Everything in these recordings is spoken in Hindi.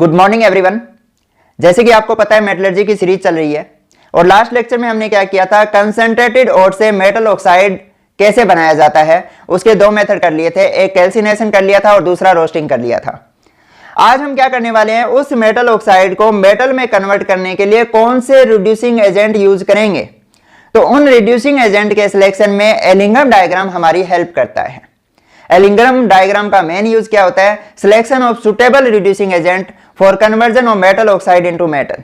Good morning everyone. जैसे कि आपको पता है मेटलर्जी की सीरीज चल रही है और लास्ट लेक्चर में हमने क्या किया था, कंसंट्रेटेड ओर से मेटल ऑक्साइड कैसे बनाया जाता है उसके दो मेथड कर लिए थे। एक कैल्सिनेशन कर लिया था और दूसरा रोस्टिंग कर लिया था। आज हम क्या करने वाले हैं, उस मेटल ऑक्साइड को मेटल में कन्वर्ट करने के लिए कौन से रिड्यूसिंग एजेंट यूज करेंगे। तो उन रिड्यूसिंग एजेंट के सिलेक्शन में एलिंगम डायग्राम हमारी हेल्प करता है। एलिंगम डायग्राम का मेन यूज क्या होता है, selection of suitable reducing agent for conversion of metal oxide into metal.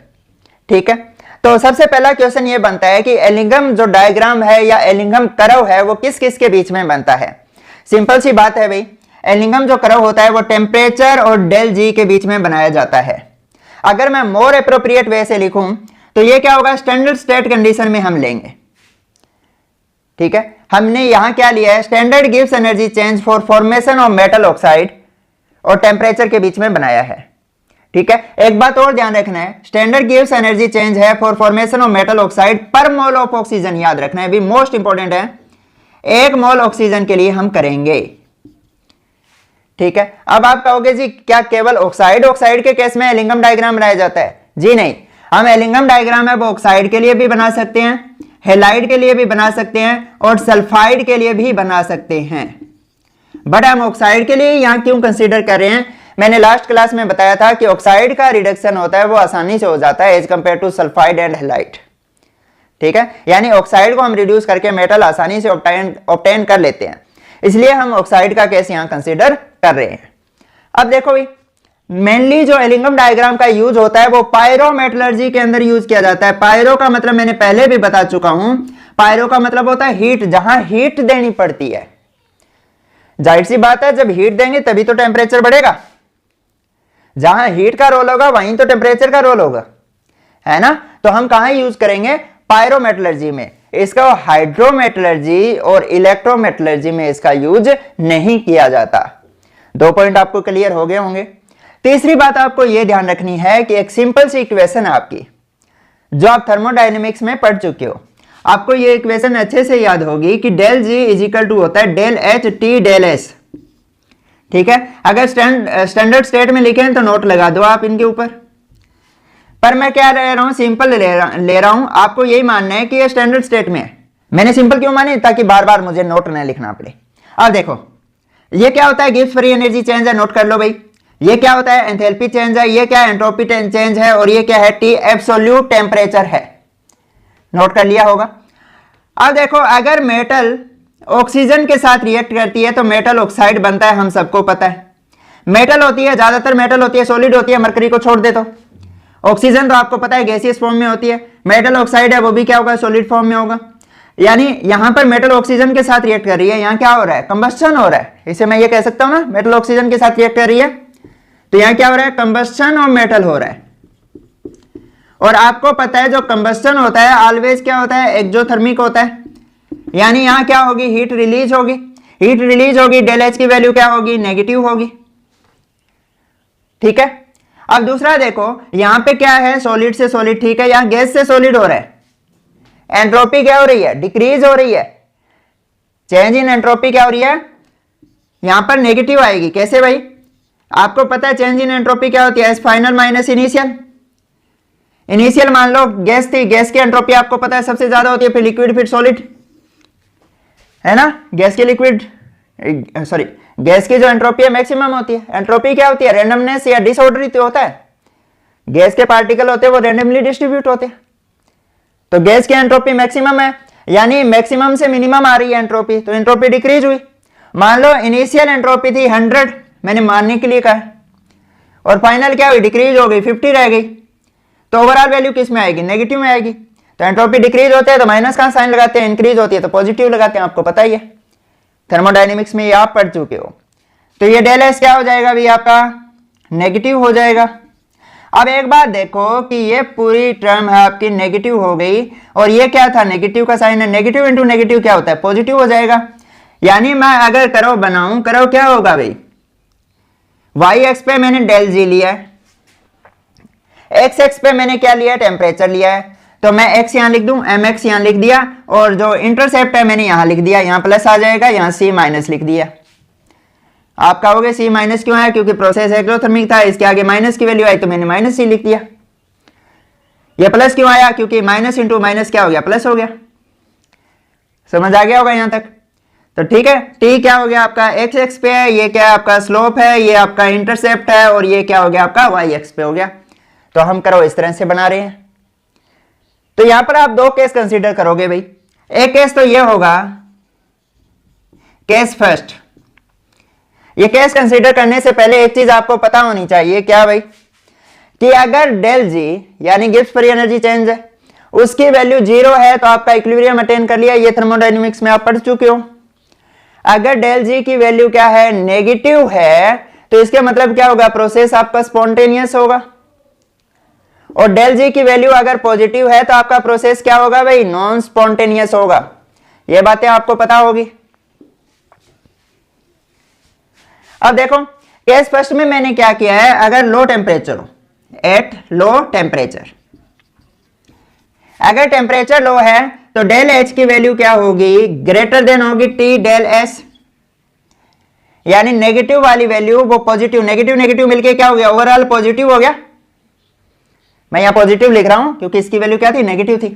ठीक है, तो सबसे पहला क्वेश्चन ये बनता है कि एलिंगम जो डायग्राम है या एलिंगम कर्व है वो किस किस के बीच में बनता है। सिंपल सी बात है भाई, एलिंगम जो कर्व होता है वो टेम्परेचर और डेल जी के बीच में बनाया जाता है। अगर मैं मोर एप्रोप्रिएट वे से लिखूं तो ये क्या होगा, स्टैंडर्ड स्टेट कंडीशन में हम लेंगे। ठीक है, हमने यहां क्या लिया है, standard gives energy change for formation of metal oxide और टेम्परेचर के बीच में बनाया है। ठीक है, एक बात और ध्यान रखना है, स्टैंडर्ड गिव्स एनर्जी चेंज है for formation of metal oxide पर मोल ऑफ ऑक्सीजन, याद रखना है भी मोस्ट इंपॉर्टेंट है, 1 मोल ऑक्सीजन के लिए हम करेंगे। ठीक है, अब आप कहोगे जी क्या केवल ऑक्साइड के केस में एलिंगम डायग्राम बनाया जाता है? जी नहीं, हम एलिंगम डायग्राम है वो ऑक्साइड के लिए भी बना सकते हैं, हेलाइड के लिए भी बना सकते हैं और सल्फाइड के लिए भी बना सकते हैं। बट हम ऑक्साइड के लिए यहां क्यों कंसीडर कर रहे हैं, मैंने लास्ट क्लास में बताया था कि ऑक्साइड का रिडक्शन होता है वो आसानी से हो जाता है as compare to sulphide and halide. ठीक है, यानी ऑक्साइड को हम रिड्यूस करके मेटल आसानी से ऑब्टेन कर लेते हैं, इसलिए हम ऑक्साइड का केस यहां कंसीडर कर रहे हैं। अब देखो भाई, मेनली जो एलिंगम डायग्राम का यूज होता है वो पायरोमेटलर्जी के अंदर यूज किया जाता है। पायरो का मतलब मैंने पहले भी बता चुका हूं, पायरो का मतलब होता है हीट, जहां हीट देनी पड़ती है। जाहिर सी बात है, जब हीट देंगे तभी तो टेम्परेचर बढ़ेगा, जहां हीट का रोल होगा वहीं तो टेम्परेचर का रोल होगा, है ना। तो हम कहां यूज करेंगे, पायरोमेटलर्जी में। इसका हाइड्रोमेटलर्जी और इलेक्ट्रोमेटलर्जी में इसका यूज नहीं किया जाता। 2 पॉइंट आपको क्लियर हो गए होंगे। तीसरी बात आपको यह ध्यान रखनी है कि एक सिंपल सी इक्वेशन है आपकी जो आप थर्मोडायनेमिक्स में पढ़ चुके हो। आपको यह इक्वेशन अच्छे से याद होगी कि del G is equal to होता है del H T del S. ठीक है, अगर स्टैंडर्ड स्टेट में लिखें तो नोट लगा दो आप इनके ऊपर, पर मैं क्या ले रहा हूं, सिंपल ले रहा हूं। आपको यही मानना है कि ये स्टैंडर्ड स्टेट में है। मैंने सिंपल क्यों मानी, ताकि बार बार मुझे नोट न लिखना पड़े। अब देखो ये क्या होता है, गिब्स फ्री एनर्जी चेंज है, नोट कर लो भाई। ये क्या होता है, एंथैल्पी चेंज है। ये क्या है, एंट्रोपी चेंज है। और ये क्या है, टी एब्सोल्यूट टेम्परेचर है। नोट कर लिया होगा। अब देखो, अगर मेटल ऑक्सीजन के साथ रिएक्ट करती है तो मेटल ऑक्साइड बनता है, हम सबको पता है। मेटल होती है, ज्यादातर मेटल होती है सॉलिड होती है, मरकरी को छोड़ दे तो। ऑक्सीजन तो आपको पता है गैसियस फॉर्म में होती है। मेटल ऑक्साइड है वो भी क्या होगा, सॉलिड फॉर्म में होगा। यानी यहां पर मेटल ऑक्सीजन के साथ रिएक्ट कर रही है, यहां क्या हो रहा है, कंबस्शन हो रहा है। इसे मैं ये कह सकता हूं ना, मेटल ऑक्सीजन के साथ रिएक्ट कर रही है तो यहां क्या हो रहा है, कंबस्शन ऑफ मेटल हो रहा है। और आपको पता है जो कंबस्शन होता है ऑलवेज क्या होता है, एक्सोथर्मिक होता है। यानी यहां क्या होगी, हीट रिलीज होगी। हीट रिलीज होगी, डेल एच की वैल्यू क्या होगी, नेगेटिव होगी। ठीक है, अब दूसरा देखो, यहां पे क्या है, सॉलिड से सॉलिड। ठीक है, यहां गैस से सॉलिड हो रहा है, एंट्रोपी क्या हो रही है, डिक्रीज हो रही है। चेंज इन एंट्रोपी क्या हो रही है, यहां पर नेगेटिव आएगी। कैसे भाई, आपको पता है चेंज इन एंट्रोपी क्या होती है, फाइनल माइनस इनिशियल। इनिशियल मान लो गैस थी, गैस की एंट्रोपी आपको पता है सबसे ज्यादा होती है, फिर लिक्विड फिर सॉलिड, है ना। गैस की लिक्विड सॉरी गैस की जो एंट्रोपी है मैक्सिमम होती है। एंट्रोपी क्या होती है, रैंडमनेस या डिसऑर्डर होता है। गैस के पार्टिकल होते हैं वो रैंडमली डिस्ट्रीब्यूट होते हैं, तो गैस की एंट्रोपी मैक्सिमम है, यानी मैक्सिमम से मिनिमम आ रही है एंट्रोपी, तो एंट्रोपी डिक्रीज हुई। मान लो इनिशियल एंट्रोपी थी 100, मैंने मानने के लिए कहा, और फाइनल क्या हुई, डिक्रीज हो गई, 50 रह गई। तो ओवरऑल वैल्यू किस में आएगी, नेगेटिव में आएगी। तो एंट्रोपी डिक्रीज होते हैं तो माइनस का साइन लगाते हैं, इंक्रीज होती है तो पॉजिटिव लगाते हैं, आपको पता ही है, थर्मोडायनेमिक्स में ये आप पढ़ चुके हो। तो ये डेल एस क्या हो जाएगा भी आपका, नेगेटिव हो जाएगा। अब एक बात देखो कि ये पूरी टर्म है आपकी नेगेटिव हो गई, और ये क्या था, नेगेटिव का साइन है, नेगेटिव इंटू नेगेटिव क्या होता है, पॉजिटिव हो जाएगा। यानी मैं अगर करो बनाऊं, करो क्या होगा भाई, वाई एक्स पे मैंने डेल जी लिया है, एक्स एक्स पे मैंने क्या लिया है, टेम्परेचर लिया है, तो मैं x यहां लिख दूं, एम एक्स यहां लिख दिया, और जो इंटरसेप्ट है मैंने यहां लिख दिया, यहां प्लस आ जाएगा, यहां c माइनस लिख दिया। आप कहोगे सी माइनस क्यों आया, क्योंकि प्रोसेस एक्सोथर्मिक था, इसके आगे माइनस की वैल्यू आई तो मैंने माइनस सी लिख दिया। ये प्लस क्यों आया, क्योंकि माइनस इंटू माइनस क्या हो गया, प्लस हो गया। समझ आ गया होगा यहां तक। तो ठीक है, टी क्या हो गया आपका एक्स एक्स पे है, ये क्या आपका स्लोप है, ये आपका इंटरसेप्ट है, और ये क्या हो गया आपका वाई एक्स पे हो गया। तो हम करो इस तरह से बना रहे हैं। तो यहां पर आप दो केस कंसीडर करोगे भाई। एक केस तो ये होगा केस फर्स्ट। ये केस कंसीडर करने से पहले एक चीज आपको पता होनी चाहिए, क्या भाई, कि अगर डेल जी यानी गिब्स फ्री एनर्जी चेंज है, उसकी वैल्यू 0 है तो आपका इक्विलिब्रियम अटेन कर लिया। ये थर्मोडायनेमिक्स में आप पढ़ चुके हो। अगर डेल जी की वैल्यू क्या है, नेगेटिव है, तो इसके मतलब क्या होगा, प्रोसेस आपका स्पॉन्टेनियस होगा। और डेल जी की वैल्यू अगर पॉजिटिव है तो आपका प्रोसेस क्या होगा भाई, नॉन स्पॉन्टेनियस होगा। ये बातें आपको पता होगी। अब देखो केस फर्स्ट में मैंने क्या किया है, अगर लो टेम्परेचर हो, एट लो टेम्परेचर, अगर टेम्परेचर लो है तो डेल एच की वैल्यू क्या होगी, ग्रेटर देन होगी टी डेल एस, यानी नेगेटिव वाली वैल्यू वो पॉजिटिव, नेगेटिव नेगेटिव मिलके क्या हो गया, ओवरऑल पॉजिटिव हो गया। मैं यहां पॉजिटिव लिख रहा हूं क्योंकि इसकी वैल्यू क्या थी, नेगेटिव थी।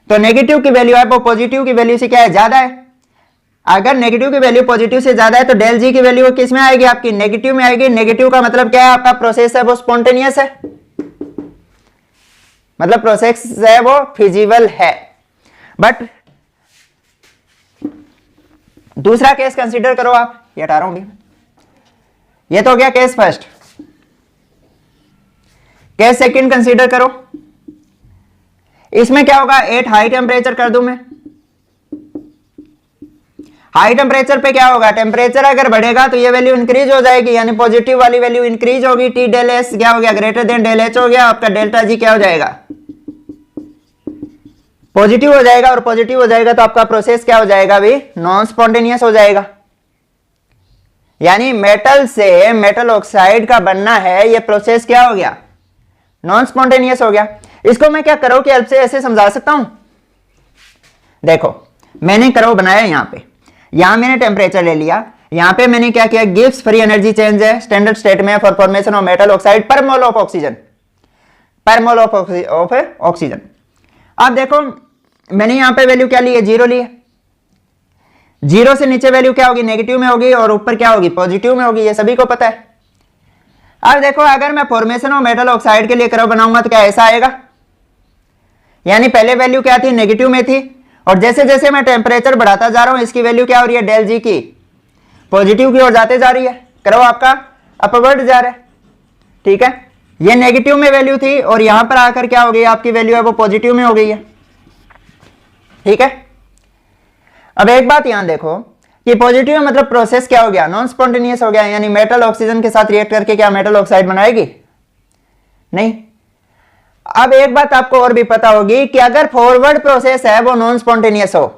तो नेगेटिव की वैल्यू है वो पॉजिटिव की वैल्यू से क्या है, ज्यादा है। अगर नेगेटिव की वैल्यू पॉजिटिव से ज्यादा है तो डेल जी की वैल्यू किस में आएगी, आपकी नेगेटिव में आएगी। नेगेटिव का मतलब क्या है, आपका प्रोसेस है वो स्पॉन्टेनियस है, मतलब प्रोसेस है वो फिजिबल है। बट दूसरा केस कंसीडर करो आप, ये हटा रहा हूं भी। ये तो हो गया case first. Case second consider करो। इसमें क्या होगा, 8 हाई टेम्परेचर कर दूं मैं। हाई टेम्परेचर पे क्या होगा, टेम्परेचर अगर बढ़ेगा तो ये वैल्यू इंक्रीज हो जाएगी, यानी पॉजिटिव वाली वैल्यू इंक्रीज होगी। टी डेल एस क्या हो गया, ग्रेटर देन डेल एच हो गया। आपका डेल्टा जी क्या हो जाएगा, पॉजिटिव हो जाएगा। और पॉजिटिव हो जाएगा तो आपका प्रोसेस क्या हो जाएगा भी, नॉन स्पॉन्टेनियस हो जाएगा। यानी मेटल से मेटल ऑक्साइड का बनना है, ये प्रोसेस क्या हो गया, नॉन स्पॉन्टेनियस हो गया। इसको मैं क्या करो कि हेल्प से ऐसे समझा सकता हूं। देखो मैंने करो बनाया, यहां पे, यहां मैंने टेम्परेचर ले लिया, यहां पे मैंने क्या किया, गिब्स फ्री एनर्जी चेंज है स्टैंडर्ड स्टेट में for formation of metal oxide पर मोल ऑफ ऑक्सीजन, पर मोल ऑफ ऑक्सीजन। अब देखो मैंने यहां पे वैल्यू क्या ली है, 0 ली है। 0 से नीचे वैल्यू क्या होगी, नेगेटिव में होगी, और ऊपर क्या होगी, पॉजिटिव में होगी। ये सभी को पता है। अब देखो अगर मैं फॉर्मेशन ऑफ मेटल ऑक्साइड के लिए कर्व बनाऊंगा तो क्या ऐसा आएगा, यानी पहले वैल्यू क्या थी, नेगेटिव में थी, और जैसे जैसे मैं टेम्परेचर बढ़ाता जा रहा हूं इसकी वैल्यू क्या हो रही है, डेल जी की पॉजिटिव की ओर जाते जा रही है। कर्व आपका अपवर्ड जा रहा है, ठीक है। ये नेगेटिव में वैल्यू थी और यहां पर आकर क्या हो गई, आपकी वैल्यू है वो पॉजिटिव में हो गई है, ठीक है। अब एक बात यहां देखो कि पॉजिटिव में मतलब प्रोसेस क्या हो गया, नॉन स्पॉन्टेनियस हो गया, यानी मेटल ऑक्सीजन के साथ रिएक्ट करके क्या मेटल ऑक्साइड बनाएगी, नहीं। अब एक बात आपको और भी पता होगी कि अगर फॉरवर्ड प्रोसेस है वो नॉन स्पॉन्टेनियस हो,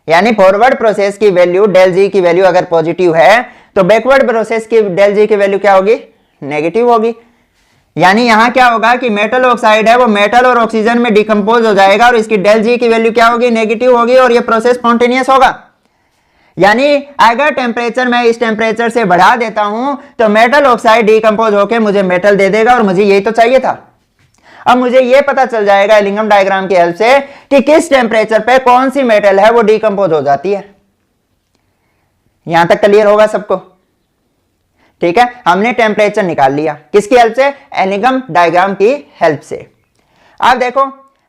यानी फॉरवर्ड प्रोसेस की वैल्यू डेल जी की वैल्यू अगर पॉजिटिव है तो बैकवर्ड प्रोसेस की डेल जी की वैल्यू क्या होगी, नेगेटिव होगी। यानी यहां क्या होगा कि मेटल ऑक्साइड है वो मेटल और ऑक्सीजन में डिकम्पोज हो जाएगा और इसकी डेल जी की वैल्यू क्या होगी, नेगेटिव होगी, और ये प्रोसेस स्पॉन्टेनियस होगा। यानी अगर टेम्परेचर मैं इस टेम्परेचर से बढ़ा देता हूं तो मेटल ऑक्साइड डिकम्पोज होकर मुझे मेटल दे देगा, और मुझे यही तो चाहिए था। अब मुझे यह पता चल जाएगा एलिंगम डायग्राम की हेल्प से कि किस टेम्परेचर पे कौन सी मेटल है वो डिकम्पोज हो जाती है। यहां तक क्लियर होगा सबको, ठीक है। हमने टेम्परेचर निकाल लिया किसकी हेल्प से, एलिंगम डायग्राम की हेल्प से। अब देखो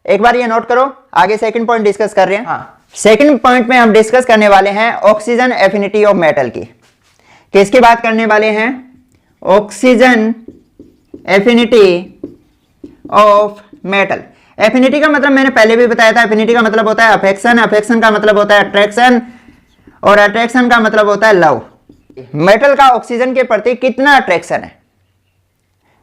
एक बार ये नोट करो, आगे सेकंड पॉइंट डिस्कस कर रहे हैं। हाँ, सेकंड पॉइंट में हम डिस्कस करने वाले हैं ऑक्सीजन एफिनिटी ऑफ मेटल की। किसकी बात करने वाले हैं, oxygen affinity of metal. Affinity का मतलब मैंने पहले भी बताया था, एफिनिटी का मतलब होता है अफेक्शन, अफेक्शन का मतलब होता है अट्रैक्शन, और अट्रैक्शन का मतलब होता है लव। मेटल का ऑक्सीजन के प्रति कितना अट्रैक्शन है,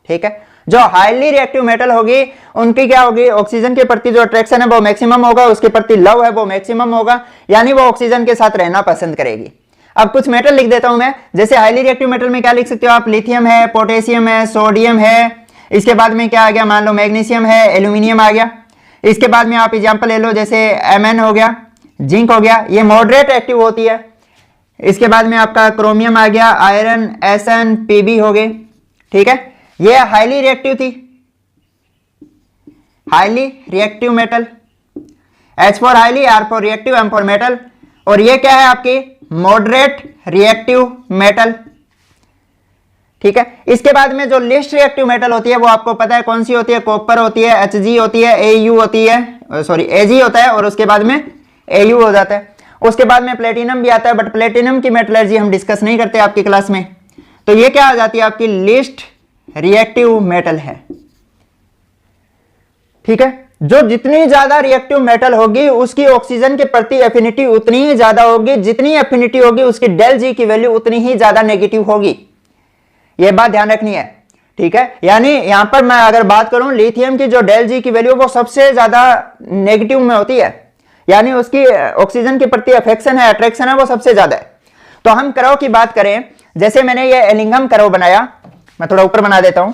ठीक है। जो हाईली रिएक्टिव मेटल होगी उनकी क्या होगी, ऑक्सीजन के प्रति जो अट्रैक्शन है वो मैक्सिमम होगा, उसके प्रति लव है वो मैक्सिमम होगा, यानी वो ऑक्सीजन के साथ रहना पसंद करेगी। अब कुछ मेटल लिख देता हूं मैं, जैसे हाईली रिएक्टिव मेटल में क्या लिख सकते हो आप, लिथियम है, पोटेशियम है, सोडियम है, इसके बाद में क्या आ गया, मान लो मैग्नीशियम है, एल्यूमिनियम आ गया। इसके बाद में आप एग्जांपल ले लो, जैसे Mn हो गया, जिंक हो गया। ये मॉडरेट एक्टिव होती है, इसके बाद में आपका क्रोमियम आ गया, आयरन Sn Pb हो गए। ठीक है, ये हाईली रिएक्टिव थी, highly reactive metal, H for highly, R for reactive, M for metal. और ये क्या है आपकी मॉडरेट रिएक्टिव मेटल। ठीक है, इसके बाद में जो लिस्ट रिएक्टिव मेटल होती है वो आपको पता है कौन सी होती है, कॉपर होती है, Hg होती है, Au होती है, सॉरी Ag होता है और उसके बाद में Au हो जाता है। उसके बाद में प्लेटिनम भी आता है, बट प्लेटिनम की मेटलर्जी हम डिस्कस नहीं करते आपकी क्लास में। तो ये क्या आ जाती है आपकी लिस्ट रिएक्टिव मेटल है। ठीक है, जो जितनी ज्यादा रिएक्टिव मेटल होगी उसकी ऑक्सीजन के प्रति एफिनिटी उतनी ही ज्यादा होगी, जितनी एफिनिटी होगी उसकी डेल जी की वैल्यू उतनी ही ज्यादा नेगेटिव होगी। यह बात ध्यान रखनी है। ठीक है, यानी यहां पर मैं अगर बात करूं लिथियम की जो डेल जी की वैल्यू वो सबसे ज्यादा नेगेटिव में होती है, यानी उसकी ऑक्सीजन के प्रति अफेक्शन है, अट्रैक्शन है, वो सबसे ज्यादा है। तो हम करव की बात करें, जैसे मैंने ये एलिंगम करव बनाया, मैं थोड़ा ऊपर बना देता हूं।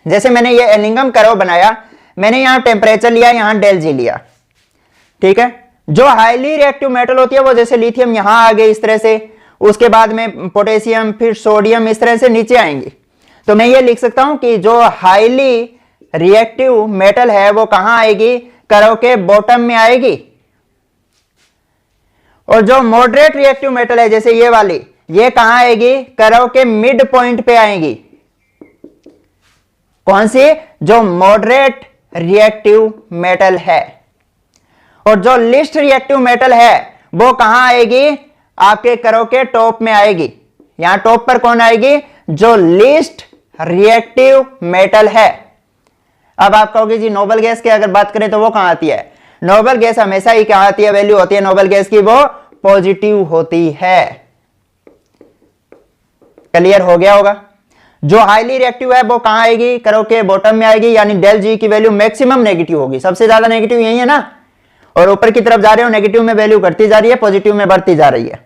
जैसे मैंने ये एलिंगम करव बनाया, मैंने यहां टेम्परेचर लिया, यहां डेल जी लिया। ठीक है, जो हाईली रिएक्टिव मेटल होती है वो जैसे लिथियम यहां आ गई इस तरह से, उसके बाद में पोटेशियम, फिर सोडियम, इस तरह से नीचे आएंगी। तो मैं ये लिख सकता हूं कि जो हाईली रिएक्टिव मेटल है वो कहां आएगी, करव के बॉटम में आएगी। और जो मॉडरेट रिएक्टिव मेटल है जैसे ये वाली, ये कहां आएगी, करव के मिड पॉइंट पे आएगी। कौन सी, जो मॉडरेट रिएक्टिव मेटल है। और जो लिस्ट रिएक्टिव मेटल है वो कहां आएगी, आपके करव के टॉप में आएगी। यहां टॉप पर कौन आएगी, जो लिस्ट रिएक्टिव मेटल है। अब आप कहोगे जी नोबल गैस की अगर बात करें तो वो कहां आती है, नोबल गैस हमेशा ही कहां आती है, वैल्यू होती है नोबल गैस की वो पॉजिटिव होती है। क्लियर हो गया होगा। जो हाईली रिएक्टिव है वो कहां आएगी, करव के बॉटम में आएगी, यानी डेल जी की वैल्यू मैक्सिमम नेगेटिव होगी, सबसे ज्यादा नेगेटिव यही है ना। और ऊपर की तरफ जा रहे हो, नेगेटिव में वैल्यू घटती जा रही है, पॉजिटिव में बढ़ती जा रही है।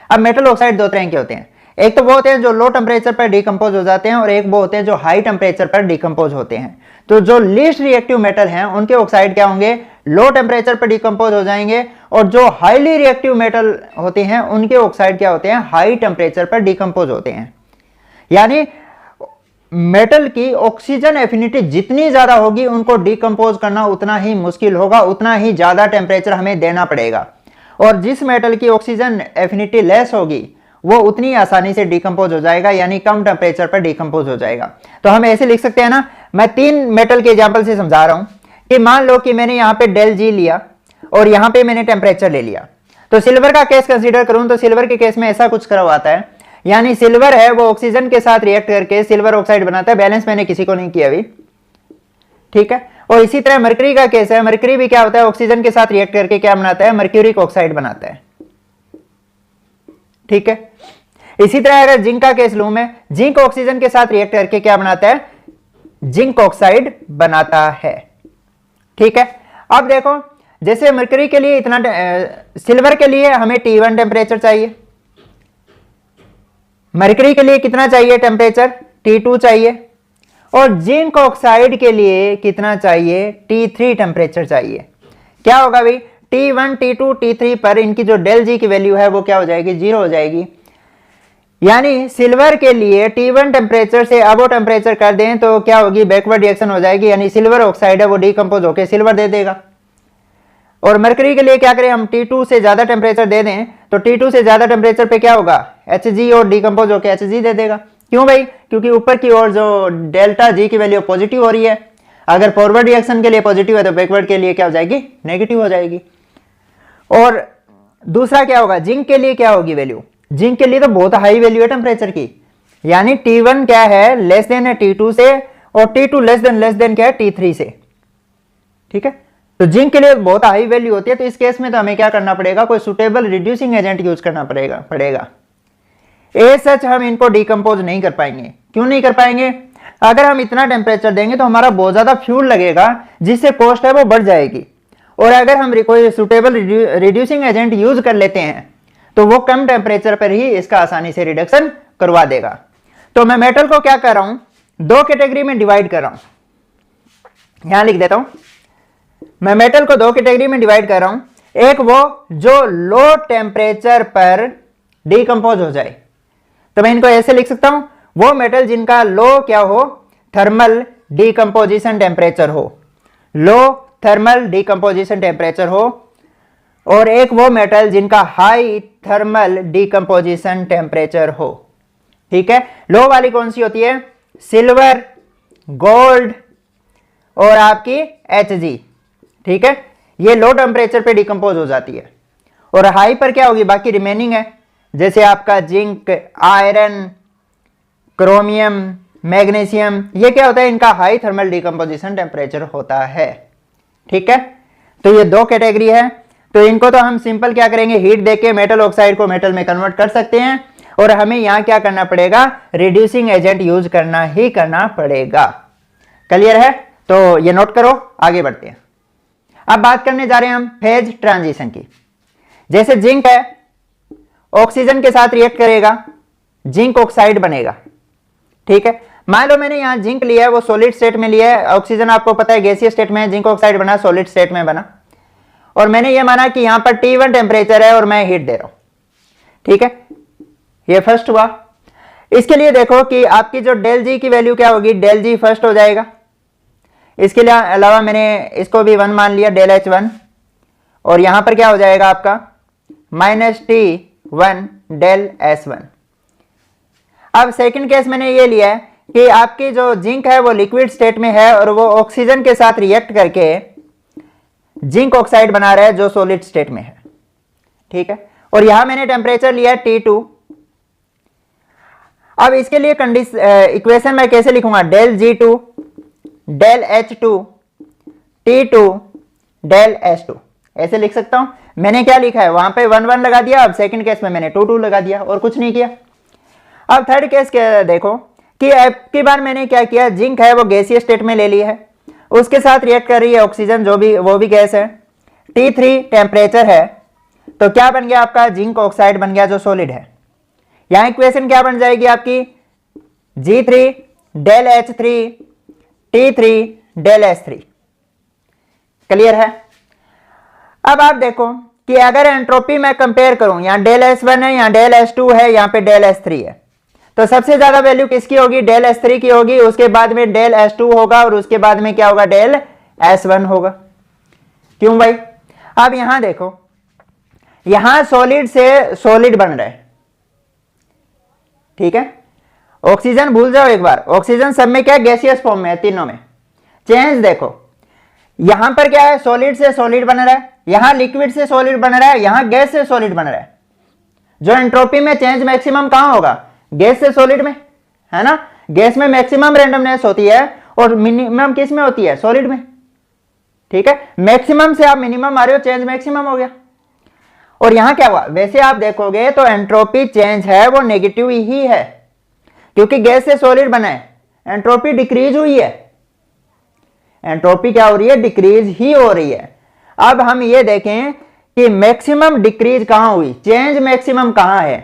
अब मेटल ऑक्साइड दो तरह के होते हैं, एक तो वो होते हैं जो लो टेम्परेचर पर डिकम्पोज हो जाते हैं, और एक वो होते हैं जो हाई टेम्परेचर पर डिकम्पोज होते हैं। तो जो लीस्ट रिएक्टिव मेटल हैं उनके ऑक्साइड क्या होंगे, लो टेम्परेचर पर डिकम्पोज हो जाएंगे, और जो हाईली रिएक्टिव मेटल होते हैं उनके ऑक्साइड क्या होते हैं, हाई टेम्परेचर पर डिकम्पोज होते हैं। यानी मेटल की ऑक्सीजन एफिनिटी जितनी ज्यादा होगी उनको डिकम्पोज करना उतना ही मुश्किल होगा, उतना ही ज्यादा टेम्परेचर हमें देना पड़ेगा। और जिस मेटल की ऑक्सीजन एफिनिटी लेस होगी वो उतनी आसानी से डिकम्पोज हो जाएगा, यानी कम टेम्परेचर पर डिकम्पोज हो जाएगा। तो हम ऐसे लिख सकते हैं ना, मैं 3 मेटल के एग्जांपल से समझा रहा हूं कि मान लो कि मैंने यहां पे डेल जी लिया और यहां पे मैंने टेम्परेचर ले लिया। तो सिल्वर का केस कंसीडर करूं तो सिल्वर के केस में ऐसा कुछ करवाता है, यानी सिल्वर है वो ऑक्सीजन के साथ रिएक्ट करके सिल्वर ऑक्साइड बनाता है। बैलेंस मैंने किसी को नहीं किया अभी, ठीक है। और इसी तरह मरकरी का केस है, मरकरी भी क्या होता है, ऑक्सीजन के साथ रिएक्ट करके क्या बनाता है, मर्क्यूरिक ऑक्साइड बनाता है, ठीक है। इसी तरह अगर जिंक का केस लूं मैं, जिंक ऑक्सीजन के साथ रिएक्ट करके क्या बनाता है, जिंक ऑक्साइड बनाता है, ठीक है। अब देखो जैसे मरकरी के लिए इतना, सिल्वर के लिए हमें T1 टेम्परेचर चाहिए, मरकरी के लिए कितना चाहिए टेम्परेचर, T2 चाहिए, और जिंक ऑक्साइड के लिए कितना चाहिए, T3 टेम्परेचर चाहिए। क्या होगा भाई, T1, T2, T3 पर इनकी जो डेल जी की वैल्यू है वो क्या हो जाएगी, 0 हो जाएगी। यानी सिल्वर के लिए T1 टेम्परेचर से अब वो टेम्परेचर कर दें तो क्या होगी, बैकवर्ड रिएक्शन हो जाएगी, यानी सिल्वर ऑक्साइड है वो डिकम्पोज होकर सिल्वर दे देगा। और मरकरी के लिए क्या करें हम, T2 से ज्यादा टेम्परेचर दे दें तो T2 से ज्यादा टेम्परेचर पे क्या होगा, Hg और डिकम्पोज होकर Hg दे देगा। क्यों भाई, क्योंकि ऊपर की ओर जो डेल्टा जी की वैल्यू पॉजिटिव हो रही है, अगर फॉरवर्ड रिएक्शन के लिए पॉजिटिव है तो बैकवर्ड के लिए क्या हो जाएगी, नेगेटिव हो जाएगी। और दूसरा क्या होगा, जिंक के लिए क्या होगी वैल्यू, जिंक के लिए तो बहुत हाई वैल्यू है टेम्परेचर की, यानी T1 क्या है, लेस देन है T2 से, और T2 लेस देन क्या है, T3 से, ठीक है। तो जिंक के लिए बहुत हाई वैल्यू होती है, तो इस केस में तो हमें क्या करना पड़ेगा, कोई सुटेबल रिड्यूसिंग एजेंट यूज करना पड़ेगा। ए सच हम इनको डिकम्पोज नहीं कर पाएंगे। क्यों नहीं कर पाएंगे, अगर हम इतना टेम्परेचर देंगे तो हमारा बहुत ज्यादा फ्यूल लगेगा, जिससे कॉस्ट है वो बढ़ जाएगी। और अगर हम कोई सुटेबल रिड्यूसिंग एजेंट यूज कर लेते हैं तो वो कम टेम्परेचर पर ही इसका आसानी से रिडक्शन करवा देगा। तो मैं मेटल को क्या कर रहा हूं, 2 कैटेगरी में डिवाइड कर रहा हूं, यहां लिख देता हूं। मैं मेटल को 2 कैटेगरी में डिवाइड कर रहा हूं। एक वो जो लो टेम्परेचर पर डिकम्पोज हो जाए। तो मैं इनको ऐसे लिख सकता हूं, वो मेटल जिनका लो क्या हो, थर्मल डिकम्पोजिशन टेम्परेचर हो, लो थर्मल डिकम्पोजिशन टेम्परेचर हो, और एक वो मेटल जिनका हाई थर्मल डिकम्पोजिशन टेम्परेचर हो। ठीक है, लो वाली कौन सी होती है, सिल्वर, गोल्ड और आपकी Hg। ठीक है, ये लो टेम्परेचर पे डिकम्पोज हो जाती है। और हाई पर क्या होगी, बाकी रिमेनिंग है, जैसे आपका जिंक, आयरन, क्रोमियम, मैग्नीशियम, ये क्या होता है, इनका हाई थर्मल डिकम्पोजिशन टेम्परेचर होता है। ठीक है, तो ये दो कैटेगरी है। तो इनको तो हम सिंपल क्या करेंगे, हीट देके मेटल ऑक्साइड को मेटल में कन्वर्ट कर सकते हैं, और हमें यहां क्या करना पड़ेगा, रिड्यूसिंग एजेंट यूज करना ही करना पड़ेगा। क्लियर है, तो ये नोट करो, आगे बढ़ते हैं। अब बात करने जा रहे हैं हम फेज ट्रांजिशन की। जैसे जिंक है, ऑक्सीजन के साथ रिएक्ट करेगा, जिंक ऑक्साइड बनेगा। ठीक है, मान लो मैंने यहां जिंक लिया है, वो सॉलिड स्टेट में लिया है, ऑक्सीजन आपको पता है गैसीय स्टेट में है, जिंक ऑक्साइड बना सॉलिड स्टेट में बना, और मैंने ये माना कि यहां पर T1 टेम्परेचर है और मैं हीट दे रहा हूं। ठीक है, ये फर्स्ट हुआ। इसके लिए देखो कि आपकी जो डेल जी की वैल्यू क्या होगी, डेल जी फर्स्ट हो जाएगा। इसके लिए अलावा मैंने इसको भी 1 मान लिया, डेल H1, और यहां पर क्या हो जाएगा आपका -T1 डेल S1। अब सेकंड केस मैंने ये लिया है कि आपकी जो जिंक है वो लिक्विड स्टेट में है और वो ऑक्सीजन के साथ रिएक्ट करके जिंक ऑक्साइड बना रहा है जो सॉलिड स्टेट में है। ठीक है, और यहां मैंने टेम्परेचर लिया है T2। अब इसके लिए इक्वेशन मैं कैसे लिखूंगा, del G2 del H2 T2 del S2, ऐसे लिख सकता हूं। मैंने क्या लिखा है, वहां पे 1 1 लगा दिया, अब सेकंड केस में मैंने 2 2 लगा दिया और कुछ नहीं किया। अब थर्ड केस क्या देखो कि अब की बार मैंने क्या किया, जिंक है वो गैसीय स्टेट में ले ली है, उसके साथ रिएक्ट कर रही है ऑक्सीजन, जो भी वो भी गैस है, T3 टेम्परेचर है, तो क्या बन गया आपका, जिंक ऑक्साइड बन गया जो सॉलिड है। यहां इक्वेशन क्या बन जाएगी आपकी, G3 del H3 T3 del S3। Clear है। अब आप देखो कि अगर एंट्रोपी मैं कंपेयर करूं, यहां डेल S1 है, यहां डेल S2 है, यहां पे डेल S3 है, तो सबसे ज्यादा वैल्यू किसकी होगी, डेल S3 की होगी, उसके बाद में डेल S2 होगा, और उसके बाद में क्या होगा, डेल S1 होगा। क्यों भाई, अब यहां देखो, यहां सॉलिड से सॉलिड बन रहा है। ठीक है, ऑक्सीजन भूल जाओ एक बार, ऑक्सीजन सब में क्या गैसियस फॉर्म में है, तीनों में। चेंज देखो, यहां पर क्या है, सॉलिड से सॉलिड बन रहा है, यहां लिक्विड से सॉलिड बन रहा है, यहां गैस से सॉलिड बन रहा है। जो एंट्रोपी में चेंज मैक्सिमम कहां होगा, गैस से सॉलिड में, है ना। गैस में मैक्सिमम रैंडमनेस होती है और मिनिमम किस में होती है, सॉलिड में। ठीक है, मैक्सिमम से आप मिनिमम आ रहे हो, चेंज मैक्सिमम हो गया। और यहां क्या हुआ, वैसे आप देखोगे तो एंट्रोपी चेंज है वो नेगेटिव ही है, क्योंकि गैस से सॉलिड बना है, एंट्रोपी डिक्रीज हुई है। एंट्रोपी क्या हो रही है, डिक्रीज ही हो रही है। अब हम ये देखें कि मैक्सिमम डिक्रीज कहां हुई, चेंज मैक्सिमम कहां है,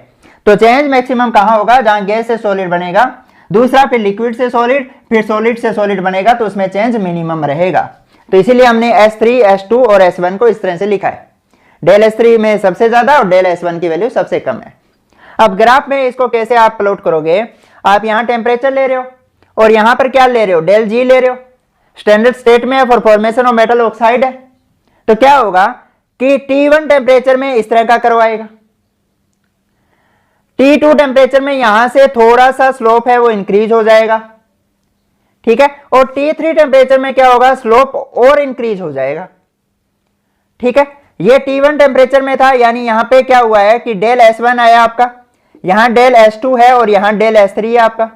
तो चेंज मैक्सिमम कहां होगा, जहां गैस से सॉलिड बनेगा, दूसरा फिर लिक्विड से सॉलिड, फिर सॉलिड से सॉलिड बनेगा, तो उसमें चेंज मिनिमम रहेगा। तो इसीलिए हमने S3 S2 और S1 को इस तरह से लिखा है, डेल S3 में सबसे ज्यादा और डेल S1 की वैल्यू सबसे कम है। अब ग्राफ में इसको कैसे आप प्लॉट करोगे, आप यहां टेम्परेचर ले रहे हो और यहां पर क्या ले रहे हो, डेल G ले रहे हो, स्टैंडर्ड स्टेट में for formation of metal oxide है, तो क्या होगा कि T1 टेम्परेचर में इस तरह का करवाएगा, T2 टेम्परेचर में यहां से थोड़ा सा स्लोप है वो इंक्रीज हो जाएगा। ठीक है, और T3 टेम्परेचर में क्या होगा, स्लोप और इंक्रीज हो जाएगा। ठीक है, ये T1 टेम्परेचर में था, यानी यहां पे क्या हुआ है कि डेल S1 आया आपका, यहां डेल S2 है और यहां डेल S3 है आपका।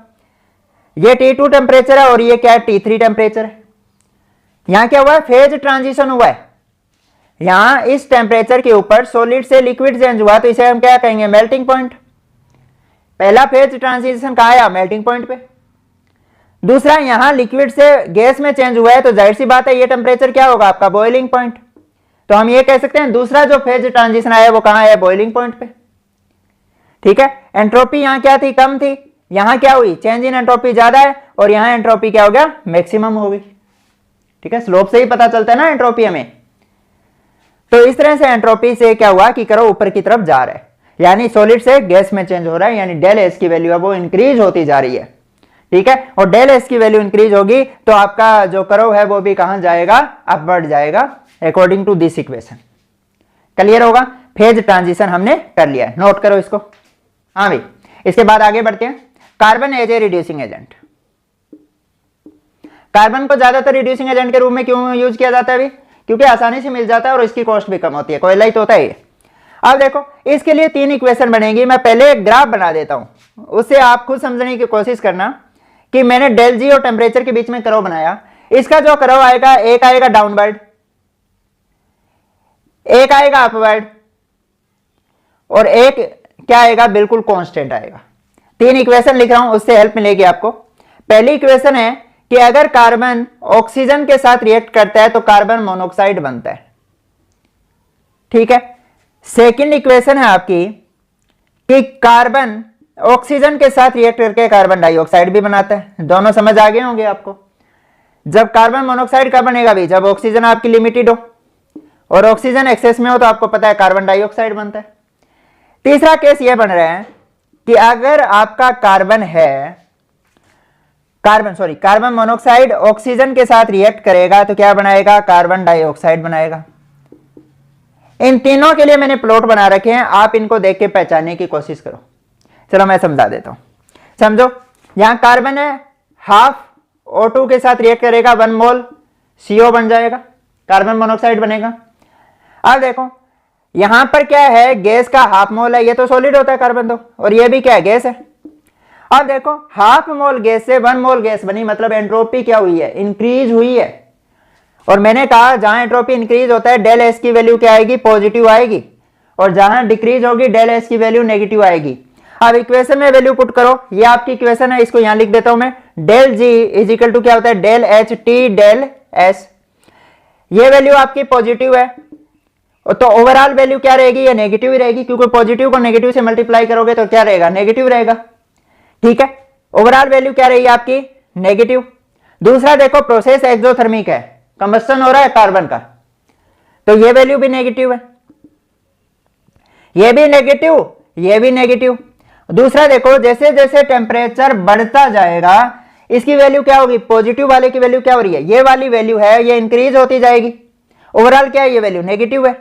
ये T2 टेम्परेचर है और ये क्या है, T3 टेम्परेचर है। यहां क्या हुआ है, फेज ट्रांजिशन हुआ है, यहां इस टेम्परेचर के ऊपर सॉलिड से लिक्विड चेंज हुआ, तो इसे हम क्या कहेंगे, मेल्टिंग पॉइंट। पहला फेज ट्रांजिशन कहां आया, मेल्टिंग पॉइंट पे। दूसरा, यहां लिक्विड से गैस में चेंज हुआ है, तो जाहिर सी बात है ये टेम्परेचर क्या होगा आपका, बॉइलिंग पॉइंट। तो हम ये कह सकते हैं दूसरा जो फेज ट्रांजिशन आया वो कहां है, बॉइलिंग पॉइंट पे। ठीक है, एंट्रोपी यहां क्या थी, कम थी, यहां क्या हुई, चेंज इन एंट्रोपी ज्यादा है, और यहां एंट्रोपी क्या हो गया, मैक्सिमम हो गई। ठीक है, स्लोप से ही पता चलता है ना एंट्रोपी हमें। तो इस तरह से एंट्रोपी से क्या हुआ कि कर्व ऊपर की तरफ जा रहा है, यानी सॉलिड से गैस में चेंज हो रहा है, यानी डेल एस की वैल्यू है वो इंक्रीज होती जा रही है। ठीक है, और डेल एस की वैल्यू इंक्रीज होगी तो आपका जो कर्व है वो भी कहां जाएगा, अपवर्ड जाएगा, according to this equation. Clear होगा? फेज ट्रांजिशन हमने कर लिया है, नोट करो इसको। हाँ भाई, इसके बाद आगे बढ़ते हैं। Carbon as a reducing agent. Carbon को ज्यादातर रिड्यूसिंग एजेंट के रूप में क्यों यूज किया जाता है अभी? क्योंकि आसानी से मिल जाता है और इसकी कॉस्ट भी कम होती है, कोयला ही तो होता है। अब देखो, इसके लिए 3 इक्वेशन बनेगी। मैं पहले एक ग्राफ बना देता हूं, उससे आप खुद समझने की कोशिश करना कि मैंने डेल जी और टेम्परेचर के बीच में कर्व बनाया। इसका जो कर्व आएगा, एक आएगा डाउनवर्ड, एक आएगा अपवर्ड, और एक क्या आएगा, बिल्कुल कांस्टेंट आएगा। 3 इक्वेशन लिख रहा हूं, उससे हेल्प मिलेगी आपको। पहली इक्वेशन है कि अगर कार्बन ऑक्सीजन के साथ रिएक्ट करता है तो कार्बन मोनोऑक्साइड बनता है। ठीक है। सेकंड इक्वेशन है आपकी कि कार्बन ऑक्सीजन के साथ रिएक्ट करके कार्बन डाइऑक्साइड भी बनाता है। दोनों समझ आ गए होंगे आपको। जब कार्बन मोनोऑक्साइड कब बनेगा भी, जब ऑक्सीजन आपकी लिमिटेड हो और ऑक्सीजन एक्सेस में हो, तो आपको पता है कार्बन डाइऑक्साइड बनता है। तीसरा केस यह बन रहा है कि अगर आपका कार्बन मोनोऑक्साइड ऑक्सीजन के साथ रिएक्ट करेगा तो क्या बनाएगा, कार्बन डाइऑक्साइड बनाएगा। इन तीनों के लिए मैंने प्लॉट बना रखे हैं, आप इनको देख के पहचानने की कोशिश करो। चलो मैं समझा देता हूं। समझो, यहां कार्बन है, हाफ O2 के साथ रिएक्ट करेगा, 1 मोल CO बन जाएगा, कार्बन मोनोऑक्साइड बनेगा। अब देखो, यहां पर क्या है, गैस का हाफ मोल है, ये तो सॉलिड होता है कार्बन तो, और ये भी क्या है, गैस है। अब देखो, हाफ मोल गैस से 1 मोल गैस बनी, मतलब एंट्रोपी क्या हुई है, इंक्रीज हुई है। और मैंने कहा जहां एंट्रोपी इंक्रीज होता है डेल एस की वैल्यू क्या आएगी, पॉजिटिव आएगी, और जहां डिक्रीज होगी डेल एस की वैल्यू नेगेटिव आएगी। अब इक्वेशन में वैल्यू पुट करो, ये आपकी इक्वेशन है, इसको यहां लिख देता हूं मैं। Del G is equal to क्या होता है, del H T del S. ये वैल्यू आपकी पॉजिटिव है, तो ओवरऑल वैल्यू क्या रहेगी, ये नेगेटिव ही रहेगी, क्योंकि पॉजिटिव को नेगेटिव से मल्टीप्लाई करोगे तो क्या रहेगा, नेगेटिव रहेगा। ठीक है, ओवरऑल वैल्यू क्या रहेगी आपकी, नेगेटिव। दूसरा देखो, प्रोसेस एक्सोथर्मिक है, कंबस्टन हो रहा है कार्बन का, तो ये वैल्यू भी नेगेटिव है, ये भी नेगेटिव, ये भी नेगेटिव। दूसरा देखो, जैसे जैसे टेम्परेचर बढ़ता जाएगा इसकी वैल्यू क्या होगी, पॉजिटिव वाले की वैल्यू क्या हो रही है, ये वाली वैल्यू है, ये इंक्रीज होती जाएगी। ओवरऑल क्या है, ये वैल्यू नेगेटिव है।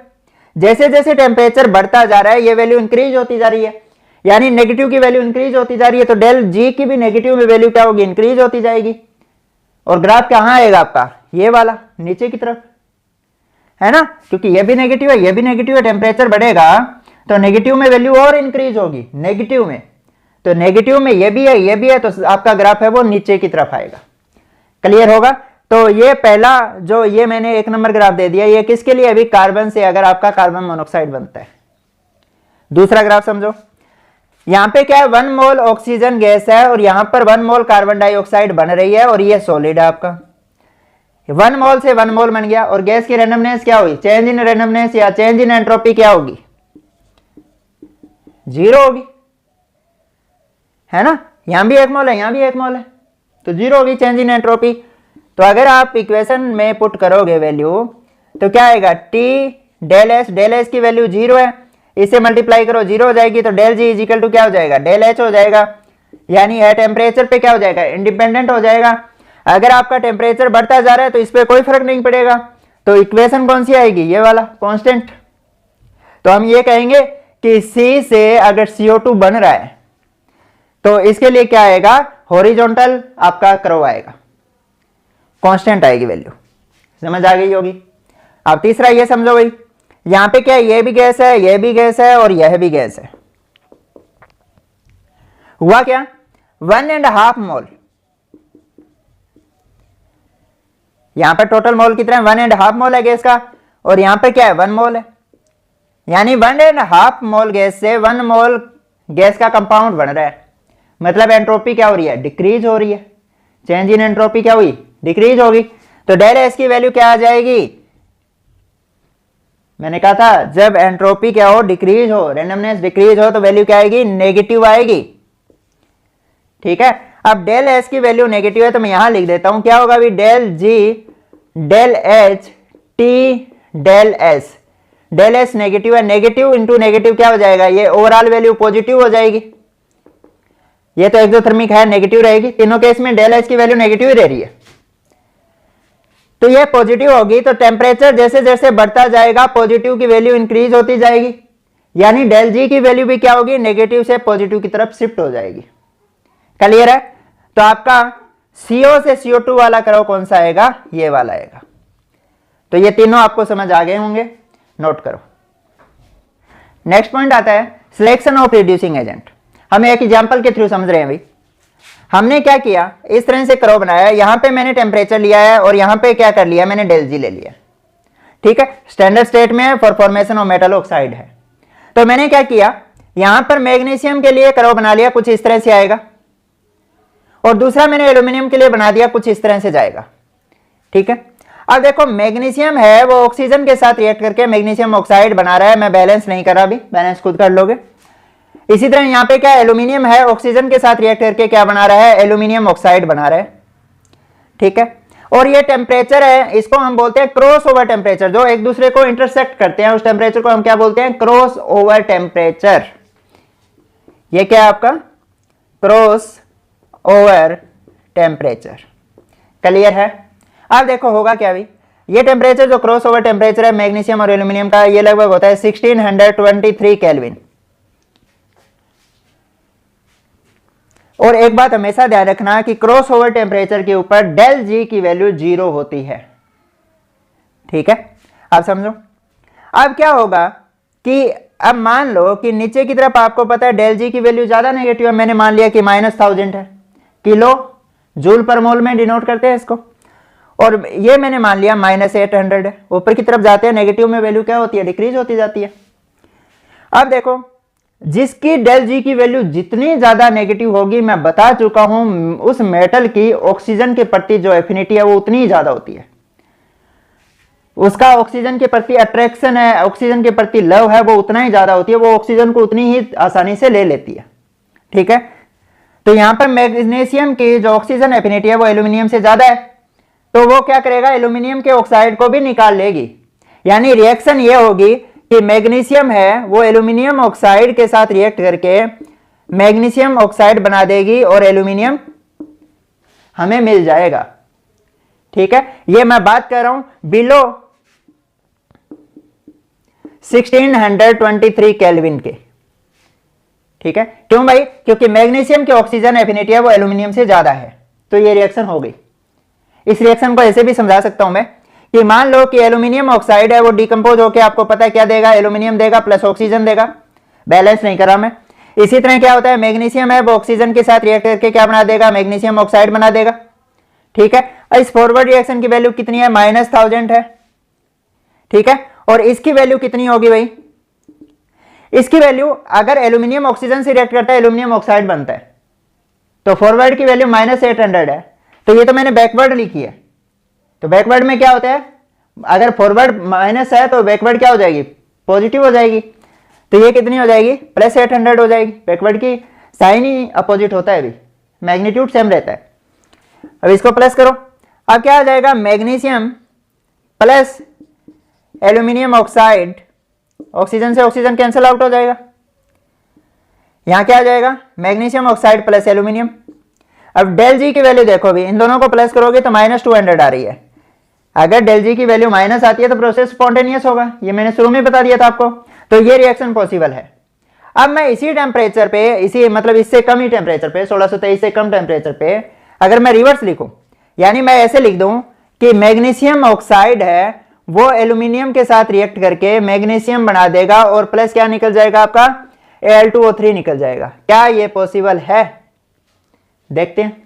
जैसे जैसे टेम्परेचर बढ़ता जा रहा है ये वैल्यू इंक्रीज होती जा रही है, यानी नेगेटिव की वैल्यू इंक्रीज होती जा रही है, तो डेल जी की भी नेगेटिव में वैल्यू क्या होगी, इंक्रीज होती जाएगी। और ग्राफ कहां आएगा आपका, ये वाला नीचे की तरफ है ना, क्योंकि ये भी नेगेटिव है, ये भी नेगेटिव है। टेम्परेचर बढ़ेगा तो नेगेटिव में वैल्यू और इंक्रीज होगी, नेगेटिव में, तो नेगेटिव में ये भी है, ये भी है, तो आपका ग्राफ है वो नीचे की तरफ आएगा। क्लियर होगा? तो ये पहला जो ये मैंने 1 नंबर ग्राफ दे दिया, ये किसके लिए, अभी कार्बन से अगर आपका कार्बन मोनोऑक्साइड बनता है। दूसरा ग्राफ समझो, यहां पे क्या है, 1 मोल ऑक्सीजन गैस है और यहां पर 1 मोल कार्बन डाइऑक्साइड बन रही है, और ये सॉलिड है आपका। 1 मोल से 1 मोल बन गया, और गैस की रैंडमनेस क्या हुई, चेंज इन रैंडमनेस या चेंज इन एंट्रोपी क्या होगी, 0 होगी, है ना। यहां भी 1 मोल है, यहां भी 1 मोल है, तो 0 होगी चेंज इन एंट्रोपी। तो अगर आप इक्वेशन में पुट करोगे वैल्यू तो क्या आएगा, टी डेल एस की वैल्यू 0 है, इसे मल्टीप्लाई करो 0 हो जाएगी, तो del G is equal to क्या हो जाएगा, डेल एच हो जाएगा, यानी है टेम्परेचर पे क्या हो जाएगा, इंडिपेंडेंट हो जाएगा। अगर आपका टेम्परेचर बढ़ता जा रहा है तो इस पर कोई फर्क नहीं पड़ेगा, तो इक्वेशन कौन सी आएगी, ये वाला कांस्टेंट। तो हम ये कहेंगे कि C से अगर CO2 बन रहा है तो इसके लिए क्या आएगा, हॉरिजॉन्टल आपका कर्व आएगा, कांस्टेंट आएगी वैल्यू। समझ आ गई होगी। अब तीसरा ये समझो भाई, यहां पे क्या है, ये भी गैस है, ये भी गैस है, और यह भी गैस है। हुआ क्या, 1.5 मोल, यहां पर टोटल मोल कितना है, 1.5 मोल है गैस का, और यहां पर क्या है, 1 मोल है, यानी 1.5 मोल गैस से 1 मोल गैस का कंपाउंड बन रहा है। मतलब एंट्रोपी क्या हो रही है, डिक्रीज हो रही है, चेंज इन एंट्रोपी क्या हुई, डिक्रीज होगी। तो डेल एस की वैल्यू क्या आ जाएगी, मैंने कहा था जब एंट्रोपी क्या हो, डिक्रीज हो, रैंडमनेस डिक्रीज हो, तो वैल्यू क्या आएगी, नेगेटिव आएगी। ठीक है, अब डेल एस की वैल्यू नेगेटिव है तो मैं यहां लिख देता हूं, क्या होगा अभी, del G del H T del S. Del S negative है, नेगेटिव इंटू नेगेटिव क्या हो जाएगा, ये ओवरऑल वैल्यू पॉजिटिव हो जाएगी। ये तो एक्सोथर्मिक है, नेगेटिव रहेगी, तीनों केस में डेल एच की वैल्यू नेगेटिव ही रह रही है। तो ये पॉजिटिव होगी, तो टेम्परेचर जैसे जैसे बढ़ता जाएगा पॉजिटिव की वैल्यू इंक्रीज होती जाएगी, यानी डेल जी की वैल्यू भी क्या होगी, नेगेटिव से पॉजिटिव की तरफ शिफ्ट हो जाएगी। क्लियर है? तो आपका CO से CO2 वाला कर्व कौन सा आएगा, ये वाला आएगा। तो ये तीनों आपको समझ आ गए होंगे, नोट करो। नेक्स्ट पॉइंट आता है सिलेक्शन ऑफ रिड्यूसिंग एजेंट। हम एक एग्जांपल के थ्रू समझ रहे हैं भाई। हमने क्या किया, इस तरह से कर्व बनाया, यहां पे मैंने टेम्परेचर लिया है और यहां पे क्या कर लिया, मैंने डेल जी ले लिया। ठीक है, स्टैंडर्ड स्टेट में for formation of metal oxide है। तो मैंने क्या किया, यहां पर मैग्नीशियम के लिए कर्व बना लिया, कुछ इस तरह से आएगा, और दूसरा मैंने एल्यूमिनियम के लिए बना दिया, कुछ इस तरह से जाएगा। ठीक है, अब देखो मैग्नीशियम है वो ऑक्सीजन के साथ रिएक्ट करके मैग्नीशियम ऑक्साइड बना रहा है, मैं बैलेंस नहीं कर रहा, अभी बैलेंस खुद कर लोगे। इसी तरह यहाँ पे क्या एल्यूमिनियम है, ऑक्सीजन के साथ रिएक्ट करके क्या बना रहा है, एल्यूमिनियम ऑक्साइड बना रहा है। ठीक है, और ये टेम्परेचर है, इसको हम बोलते हैं क्रॉस ओवर टेम्परेचर, जो एक दूसरे को इंटरसेक्ट करते हैं उस टेम्परेचर को हम क्या बोलते हैं, क्रॉस ओवर टेम्परेचर। ये क्या है आपका, क्रॉस ओवर टेम्परेचर। क्लियर है? अब देखो होगा क्या भी, ये टेम्परेचर जो क्रॉस ओवर टेम्परेचर है मैग्नीशियम और एल्यूमिनियम का, ये लगभग होता है 1623 केल्विन। और एक बात हमेशा ध्यान रखना कि क्रॉस ओवर टेम्परेचर के ऊपर डेल जी की वैल्यू 0 होती है। ठीक है, आप समझो। अब क्या होगा कि अब मान लो कि नीचे की तरफ आपको पता है डेल जी की वैल्यू ज्यादा नेगेटिव है, मैंने मान लिया कि -1000 है, किलो जूल पर मोल में डिनोट करते हैं इसको, और ये मैंने मान लिया -800 है। ऊपर की तरफ जाते हैं नेगेटिव में वैल्यू क्या होती है, डिक्रीज होती जाती है। अब देखो जिसकी डेल जी की वैल्यू जितनी ज्यादा नेगेटिव होगी, मैं बता चुका हूं, उस मेटल की ऑक्सीजन के प्रति जो एफिनिटी है वो उतनी ही ज्यादा होती है, उसका ऑक्सीजन के प्रति अट्रैक्शन है, ऑक्सीजन के प्रति लव है, वो उतना ही ज्यादा होती है, वो ऑक्सीजन को उतनी ही आसानी से ले लेती है। ठीक है, तो यहां पर मैग्नीशियम की जो ऑक्सीजन एफिनिटी है वो एल्यूमिनियम से ज्यादा है, तो वो क्या करेगा, एल्यूमिनियम के ऑक्साइड को भी निकाल लेगी। यानी रिएक्शन ये होगी कि मैग्नीशियम है वो एल्यूमिनियम ऑक्साइड के साथ रिएक्ट करके मैग्नीशियम ऑक्साइड बना देगी और एल्यूमिनियम हमें मिल जाएगा। ठीक है, ये मैं बात कर रहा हूं बिलो 1623 केल्विन के। ठीक है, क्यों भाई, क्योंकि मैग्नीशियम की ऑक्सीजन एफिनिटी है वो एल्यूमिनियम से ज्यादा है, तो ये रिएक्शन हो गई। इस रिएक्शन को ऐसे भी समझा सकता हूं मैं कि मान लो कि एल्यूमिनियम ऑक्साइड है वो डिकम्पोज होकर आपको पता है क्या देगा, एल्यूमिनियम देगा प्लस ऑक्सीजन देगा, बैलेंस नहीं करा मैं। इसी तरह क्या होता है, मैग्नीशियम है वो ऑक्सीजन के साथ रिएक्ट करके क्या बना देगा, मैग्नीशियम ऑक्साइड बना देगा। ठीक है, इस फॉरवर्ड रिएक्शन की वैल्यू कितनी है, -1000 है। ठीक है, और इसकी वैल्यू कितनी होगी भाई, इसकी वैल्यू अगर एल्यूमिनियम ऑक्सीजन से रिएक्ट करता है एल्यूमिनियम ऑक्साइड बनता है, तो फॉरवर्ड की वैल्यू -800 है, तो ये तो मैंने बैकवर्ड लिखी है। तो बैकवर्ड में क्या होता है, अगर फॉरवर्ड माइनस है तो बैकवर्ड क्या हो जाएगी, पॉजिटिव हो जाएगी, तो ये कितनी हो जाएगी, +800 हो जाएगी। बैकवर्ड की साइन ही अपोजिट होता है, अभी मैग्नीट्यूड सेम रहता है। अब इसको प्लस करो, अब क्या आ जाएगा, magnesium plus aluminium oxide, oxygen से ऑक्सीजन कैंसिल आउट हो जाएगा, यहां क्या आ जाएगा, मैग्नीशियम ऑक्साइड प्लस एल्यूमिनियम। अब डेल जी की वैल्यू देखो भी, इन दोनों को प्लस करोगे तो -200 आ रही है। अगर डेल जी की वैल्यू माइनस आती है तो प्रोसेस स्पॉन्टेनियस होगा, ये मैंने शुरू में बता दिया था आपको, तो ये रिएक्शन पॉसिबल है। अब मैं इसी टेम्परेचर पे, इसी मतलब इससे कम ही टेम्परेचर पे, 1623 से कम टेम्परेचर पे अगर मैं रिवर्स लिखूं, यानी मैं ऐसे लिख दूं कि मैग्नीशियम ऑक्साइड है वो एल्यूमिनियम के साथ रिएक्ट करके मैग्नीशियम बना देगा और प्लस क्या निकल जाएगा आपका, Al2O3 निकल जाएगा। क्या ये पॉसिबल है, देखते हैं।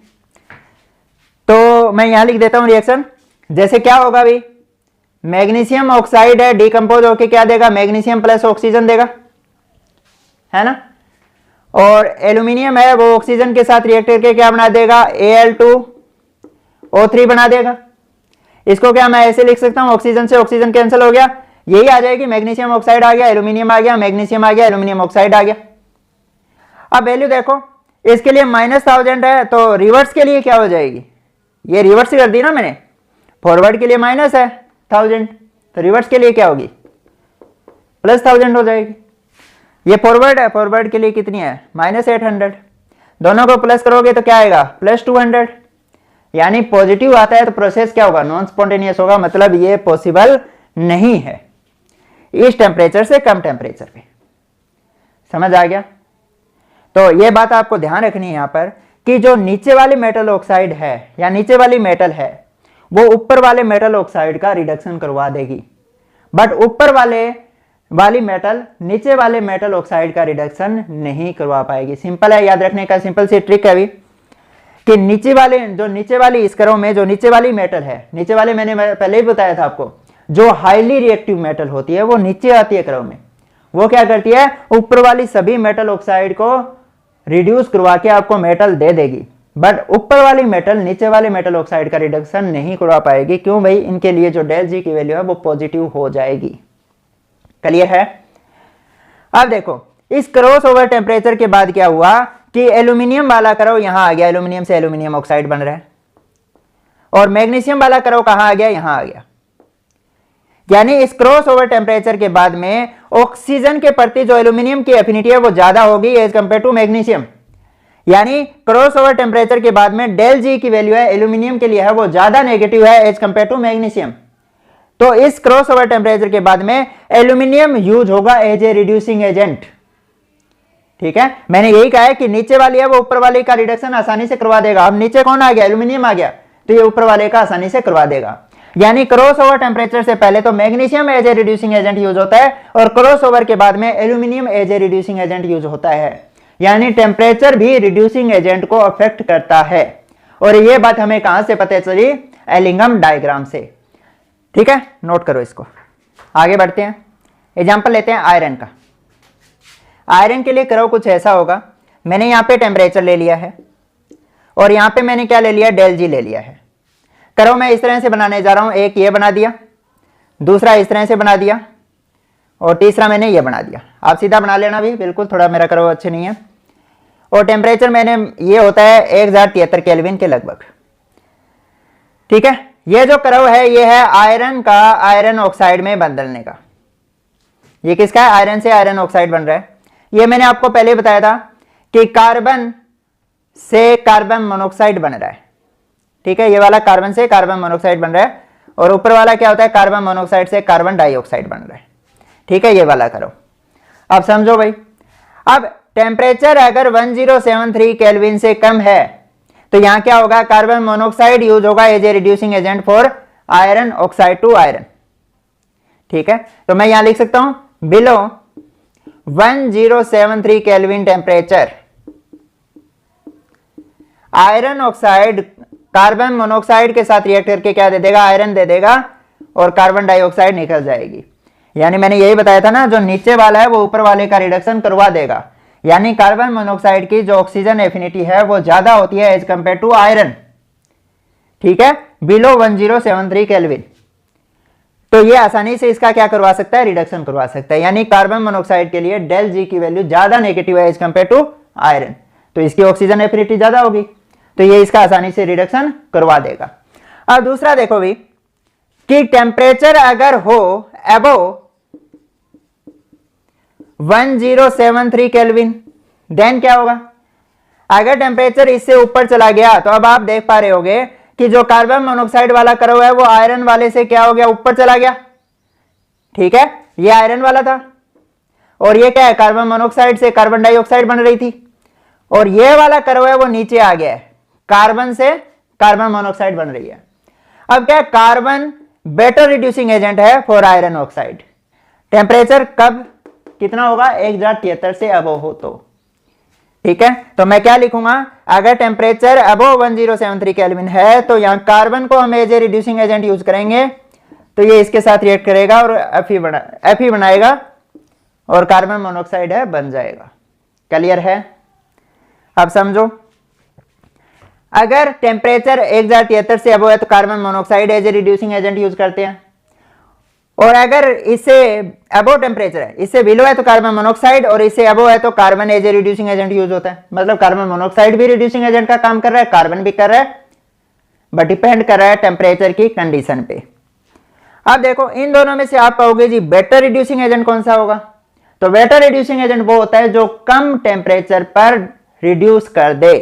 तो मैं यहां लिख देता हूं रिएक्शन, जैसे क्या होगा भाई, मैग्नीशियम ऑक्साइड है डिकम्पोज होके क्या देगा, मैग्नीशियम प्लस ऑक्सीजन देगा, है ना, और एल्यूमिनियम है वो ऑक्सीजन के साथ रिएक्ट करके क्या बना देगा, Al2O3 बना देगा। इसको क्या मैं ऐसे लिख सकता हूं, ऑक्सीजन से ऑक्सीजन कैंसिल हो गया, यही आ जाएगी, मैग्नीशियम ऑक्साइड आ गया, एल्यूमिनियम आ गया, मैग्नीशियम आ गया, एल्यूमिनियम ऑक्साइड आ गया। अब वैल्यू देखो, इसके लिए -1000 है, तो रिवर्स के लिए क्या हो जाएगी, ये रिवर्स कर दी ना मैंने, फॉरवर्ड के लिए माइनस है 1000, तो रिवर्स के लिए क्या होगी, प्लस 1000 हो जाएगी। ये फॉरवर्ड है, फॉरवर्ड के लिए कितनी है -800, दोनों को प्लस करोगे तो क्या आएगा प्लस 200, यानी पॉजिटिव आता है तो प्रोसेस क्या होगा नॉन स्पॉन्टेनियस होगा, मतलब ये पॉसिबल नहीं है इस टेम्परेचर से कम टेम्परेचर पे। समझ आ गया? तो ये बात आपको ध्यान रखनी है यहाँ पर कि जो नीचे वाली मेटल ऑक्साइड है या नीचे वाली मेटल है वो ऊपर वाले मेटल ऑक्साइड का रिडक्शन करवा देगी, बट ऊपर वाली मेटल नीचे वाले मेटल ऑक्साइड का रिडक्शन नहीं करवा पाएगी। सिंपल है, याद रखने का सिंपल सी ट्रिक है अभी कि नीचे वाली स्क्रो में जो नीचे वाली मेटल है, नीचे वाले मैंने पहले ही बताया था आपको, जो हाईली रिएक्टिव मेटल होती है वो नीचे आती है क्रम में, वो क्या करती है ऊपर वाली सभी मेटल ऑक्साइड को रिड्यूस करवा के आपको मेटल दे देगी, बट ऊपर वाली मेटल नीचे वाले मेटल ऑक्साइड का रिडक्शन नहीं करवा पाएगी। क्यों भाई? इनके लिए जो डेल जी की वैल्यू है वो पॉजिटिव हो जाएगी। क्लियर है? अब देखो इस क्रॉस ओवर टेम्परेचर के बाद क्या हुआ कि एल्यूमिनियम वाला कर्व यहां आ गया, एल्यूमिनियम से एल्यूमिनियम ऑक्साइड बन रहा है, और मैग्नीशियम वाला कर्व कहां आ गया? यहां आ गया। यानी इस क्रॉस ओवर टेम्परेचर के बाद में ऑक्सीजन के प्रति जो एल्यूमिनियम की एफिनिटी है वो ज्यादा होगी एज कंपेयर टू मैग्नीशियम। यानी क्रॉस ओवर टेम्परेचर के बाद में डेल जी की वैल्यू है एल्यूमिनियम के लिए है वो ज्यादा नेगेटिव है एज कंपेयर टू मैग्नीशियम। तो इस क्रॉस ओवर टेम्परेचर के बाद में एल्यूमिनियम यूज होगा एज ए रिड्यूसिंग एजेंट। ठीक है, मैंने यही कहा है कि नीचे वाली है वो ऊपर वाले का रिडक्शन आसानी से करवा देगा। अब नीचे कौन आ गया? एल्यूमिनियम आ गया, तो ये ऊपर वाले का आसानी से करवा देगा। यानी क्रॉस ओवर टेम्परेचर से पहले तो magnesium as a reducing agent use होता है और क्रॉस ओवर के बाद में aluminium as a reducing agent use होता है। यानी टेम्परेचर भी रिड्यूसिंग एजेंट को अफेक्ट करता है, और ये बात हमें कहां से पता चली? एलिंगम डायग्राम से। ठीक है, नोट करो इसको। आगे बढ़ते हैं, एग्जांपल लेते हैं आयरन का। आयरन के लिए कर्व कुछ ऐसा होगा, मैंने यहां पे टेम्परेचर ले लिया है और यहां पे मैंने क्या ले लिया? डेल जी ले लिया है। कर्व मैं इस तरह से बनाने जा रहा हूं, एक ये बना दिया, दूसरा इस तरह से बना दिया, और तीसरा मैंने ये बना दिया। आप सीधा बना लेना भी, बिल्कुल, थोड़ा मेरा कर्व अच्छे नहीं है। और टेम्परेचर मैंने ये होता है 1073 केल्विन के लगभग। ठीक है, ये जो कर्व है ये है आयरन का आयरन ऑक्साइड में बदलने का। ये किसका है? आयरन से आयरन ऑक्साइड बन रहा है। ये मैंने आपको पहले बताया था कि कार्बन से कार्बन मोनोऑक्साइड बन रहा है। ठीक है, ये वाला कार्बन से कार्बन मोनोऑक्साइड बन रहा है, और ऊपर वाला क्या होता है? कार्बन मोनोऑक्साइड से कार्बन डाइऑक्साइड बन रहा है। ठीक है, ये वाला करो। अब समझो भाई, अब टेम्परेचर अगर 1073 केल्विन से कम है तो यहां क्या होगा? कार्बन मोनोऑक्साइड यूज होगा as a reducing agent for iron oxide to iron. ठीक है, तो मैं यहां लिख सकता हूं below 1073 kelvin temperature iron oxide carbon monoxide के साथ रिएक्ट करके क्या दे देगा? आयरन दे देगा, और कार्बन डाइऑक्साइड निकल जाएगी। यानी मैंने यही बताया था ना, जो नीचे वाला है वो ऊपर वाले का रिडक्शन करवा देगा। यानी कार्बन मोनोऑक्साइड की जो ऑक्सीजन एफिनिटी है वो ज्यादा होती है एज कंपेयर टू आयरन। ठीक है, बिलो 1073 केल्विन। तो ये आसानी से इसका क्या करवा सकता है? रिडक्शन करवा सकता है। यानी कार्बन मोनोऑक्साइड के लिए डेल जी की वैल्यू ज्यादा नेगेटिव है एज कंपेयर टू आयरन, तो इसकी ऑक्सीजन एफिनिटी ज्यादा होगी, तो ये इसका आसानी से रिडक्शन करवा देगा। अब दूसरा देखो भी कि टेम्परेचर अगर हो अबव 1073 केल्विन, देन क्या होगा? अगर टेम्परेचर इससे ऊपर चला गया तो अब आप देख पा रहे होगे कि जो कार्बन मोनोऑक्साइड वाला कर्व है वो आयरन वाले से क्या हो गया? ऊपर चला गया। ठीक है, ये आयरन वाला था, और ये क्या है? कार्बन मोनोऑक्साइड से कार्बन डाइऑक्साइड बन रही थी, और ये वाला कर्व है वो नीचे आ गया है, कार्बन से कार्बन मोनोऑक्साइड बन रही है। अब क्या? कार्बन बेटर रिड्यूसिंग एजेंट है फॉर आयरन ऑक्साइड। टेम्परेचर कब कितना होगा? 1073 से अबव हो तो। ठीक है, तो मैं क्या लिखूंगा? अगर टेम्परेचर अबव 1073 केल्विन है तो यहां कार्बन को हम as a reducing agent use करेंगे, तो ये इसके साथ रिएक्ट करेगा और Fe बनाएगा, और कार्बन मोनोऑक्साइड है बन जाएगा। क्लियर है? अब समझो, अगर टेम्परेचर 1073 से अबव है तो carbon monoxide as a reducing agent use करते हैं, और अगर इससे अबव टेम्परेचर है, इससे बिलो है तो कार्बन मोनोऑक्साइड, और इससे अबव है तो carbon as a reducing agent use होता है। मतलब कार्बन मोनोऑक्साइड भी रिड्यूसिंग एजेंट का काम कर रहा है, कार्बन भी कर रहा है, बट डिपेंड कर रहा है टेम्परेचर की कंडीशन पे। अब देखो इन दोनों में से आप कहोगे जी बेटर रिड्यूसिंग एजेंट कौन सा होगा, तो बेटर रिड्यूसिंग एजेंट वो होता है जो कम टेम्परेचर पर रिड्यूस कर दे।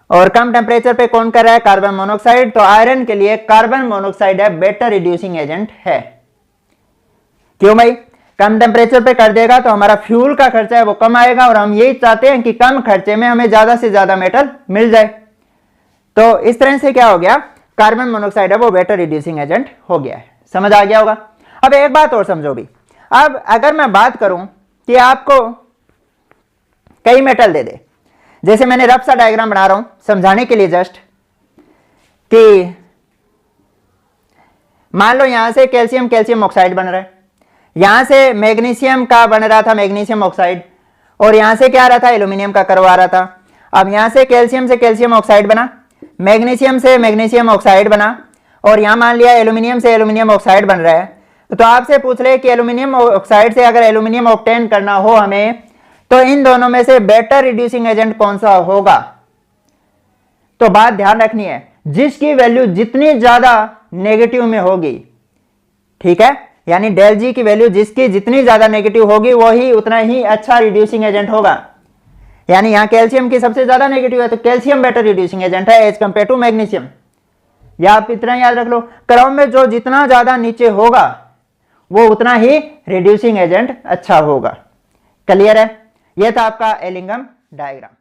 और कम टेम्परेचर पे कौन कर रहा है, कार्बन मोनोऑक्साइड। तो आयरन के लिए कार्बन मोनोऑक्साइड है बेटर रिड्यूसिंग एजेंट है। क्यों भाई, कम टेम्परेचर पे कर देगा तो हमारा फ्यूल का खर्चा है वो कम आएगा, और हम यही चाहते हैं कि कम खर्चे में हमें ज्यादा से ज्यादा मेटल मिल जाए। तो इस तरह से क्या हो गया, कार्बन मोनोऑक्साइड है वो बेटर रिड्यूसिंग एजेंट हो गया है। समझ आ गया होगा। अब एक बात और समझो भी, अब अगर मैं बात करूं कि आपको कई मेटल दे दे, जैसे मैंने रफ सा डायग्राम बना रहा हूं समझाने के लिए जस्ट, कि मान लो यहां से कैल्शियम कैल्शियम ऑक्साइड बन रहा है, यहां से मैग्नीशियम का बन रहा था मैग्नीशियम ऑक्साइड, और यहां से क्या आ रहा था, एल्यूमिनियम का करवा रहा था। अब यहां से कैल्शियम ऑक्साइड बना, मैग्नीशियम से मैग्नीशियम ऑक्साइड बना, और यहां मान लिया एल्यूमिनियम से एल्यूमिनियम ऑक्साइड बन रहा है। तो आपसे पूछ ले कि एल्यूमिनियम ऑक्साइड से अगर एल्यूमिनियम ऑब्टेन करना हो हमें, तो इन दोनों में से बेटर रिड्यूसिंग एजेंट कौन सा होगा। तो बात ध्यान रखनी है, जिसकी वैल्यू जितनी ज्यादा नेगेटिव में होगी, ठीक है, यानी डेल जी की वैल्यू जिसकी जितनी ज्यादा नेगेटिव होगी वही उतना ही अच्छा रिड्यूसिंग एजेंट होगा। यानी यहां कैल्शियम की सबसे ज्यादा नेगेटिव है तो कैल्शियम बेटर रिड्यूसिंग एजेंट है एज कंपेयर टू मैग्नीशियम। या आप इतना याद रख लो, क्रम में जो जितना ज्यादा नीचे होगा वो उतना ही रिड्यूसिंग एजेंट अच्छा होगा। क्लियर है, यह था आपका एलिंगम डायग्राम।